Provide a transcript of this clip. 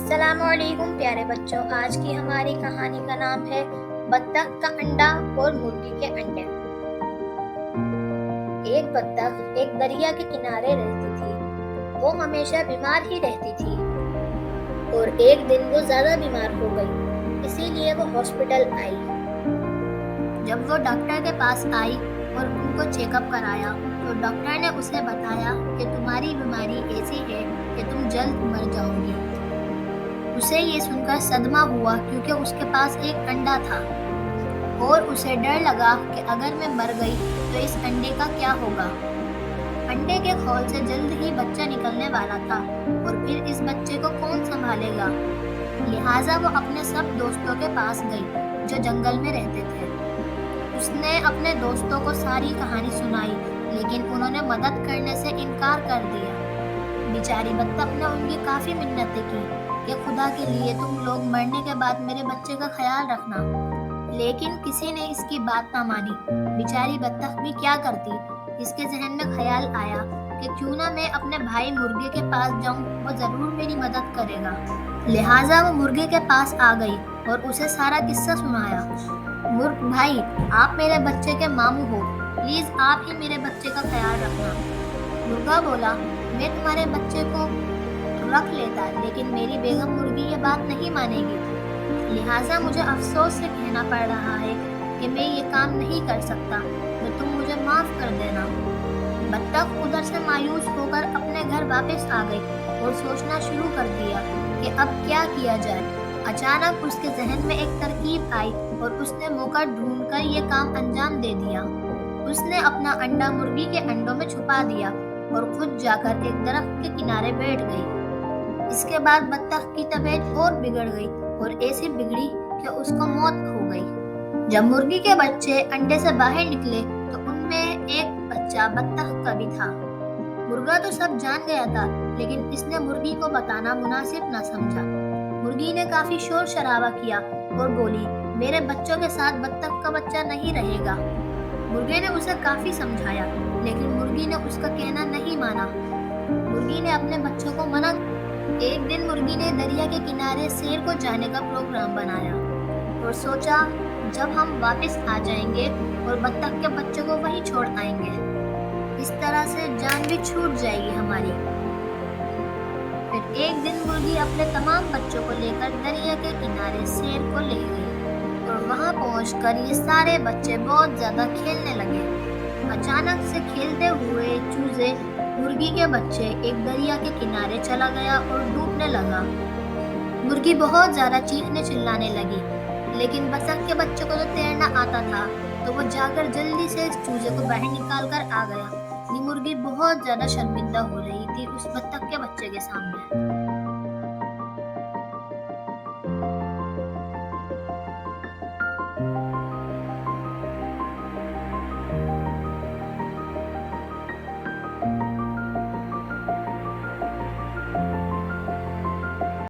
السلام علیکم پیارے بچوں، آج کی ہماری کہانی کا نام ہے بطخ کا انڈا اور مرغی کے انڈے۔ ایک بطخ ایک دریا کے کنارے رہتی تھی۔ وہ ہمیشہ بیمار ہی رہتی تھی اور ایک دن وہ زیادہ بیمار ہو گئی، اسی لیے وہ ہاسپٹل آئی۔ جب وہ ڈاکٹر کے پاس آئی اور ان کو چیک اپ کرایا تو ڈاکٹر نے اسے بتایا کہ تمہاری بیماری ایسی ہے کہ تم جلد مر جاؤ گی۔ اسے یہ سن کر صدمہ ہوا کیونکہ اس کے پاس ایک انڈا تھا اور اسے ڈر لگا کہ اگر میں مر گئی تو اس انڈے کا کیا ہوگا۔ انڈے کے کھول سے جلد ہی بچہ نکلنے والا تھا اور پھر اس بچے کو کون سنبھالے گا، لہٰذا وہ اپنے سب دوستوں کے پاس گئی جو جنگل میں رہتے تھے۔ اس نے اپنے دوستوں کو ساری کہانی سنائی لیکن انہوں نے مدد کرنے سے انکار کر دیا۔ بیچاری بطخ نے ان کی کافی منتیں کی کہ خدا کے لیے تم لوگ مرنے کے بعد میرے بچے کا خیال رکھنا، لیکن کسی نے اس کی بات نہ مانی۔ بیچاری بطخ بھی کیا کرتی، اس کے ذہن میں خیال آیا کہ کیوں نہ میں اپنے بھائی مرغے کے پاس جاؤں، وہ ضرور میری مدد کرے گا۔ لہٰذا وہ مرغے کے پاس آ گئی اور اسے سارا قصہ سنایا۔ مرغ بھائی، آپ میرے بچے کے ماموں ہو، پلیز آپ ہی میرے بچے کا خیال رکھنا۔ مرغا بولا، میں تمہارے بچے کو رکھ لیتا لیکن میری بیگم مرغی یہ بات نہیں مانے گی، لہٰذا مجھے افسوس سے کہنا پڑ رہا ہے کہ میں یہ کام نہیں کر سکتا، تو تم مجھے معاف کر دینا۔ بطخ ادھر سے مایوس ہو کر اپنے گھر واپس آ گئی اور سوچنا شروع کر دیا کہ اب کیا کیا جائے۔ اچانک اس کے ذہن میں ایک ترکیب آئی اور اس نے موقع ڈھونڈ کر یہ کام انجام دے دیا۔ اس نے اپنا انڈا مرغی کے انڈوں میں چھپا دیا اور خود جا کر ایک درخت کے کنارے بیٹھ گئی۔ اس کے بعد بطخ کی طبیعت اور بگڑ گئی اور ایسی بگڑی کہ اس کو موت ہو گئی۔ جب مرغی کے بچے انڈے سے باہر نکلے تو ان میں ایک بچہ بطخ کا بھی تھا۔ مرغا تو سب جان گیا تھا لیکن اس نے مرغی کو بتانا مناسب نہ سمجھا۔ مرغی نے کافی شور شرابہ کیا اور بولی، میرے بچوں کے ساتھ بطخ کا بچہ نہیں رہے گا۔ مرغے نے اسے کافی سمجھایا لیکن مرغی نے اس کا کہنا نہیں مانا۔ مرغی نے اپنے بچوں کو منع۔ ایک دن مرغی نے دریا کے کنارے سیر کو جانے کا پروگرام بنایا اور سوچا جب ہم واپس آ جائیں گے اور بطخ کے بچوں کو وہیں چھوڑ آئیں گے، اس طرح سے جان بھی چھوٹ جائے گی ہماری۔ پھر ایک دن مرغی اپنے تمام بچوں کو لے کر دریا کے کنارے سیر کو لے گئی اور وہاں پہنچ کر یہ سارے بچے بہت زیادہ کھیلنے لگے۔ اچانک سے کھیلتے ہوئے چوزے مرغی کے بچے ایک دریا کے کنارے چلا گیا اور ڈوبنے لگا۔ مرغی بہت زیادہ چیخنے چلانے لگی لیکن بطخ کے بچے کو تو تیرنا آتا تھا تو وہ جا کر جلدی سے اس چوزے کو باہر نکال کر آ گیا۔ یہ مرغی بہت زیادہ شرمندہ ہو رہی تھی اس بطخ کے بچے کے سامنے۔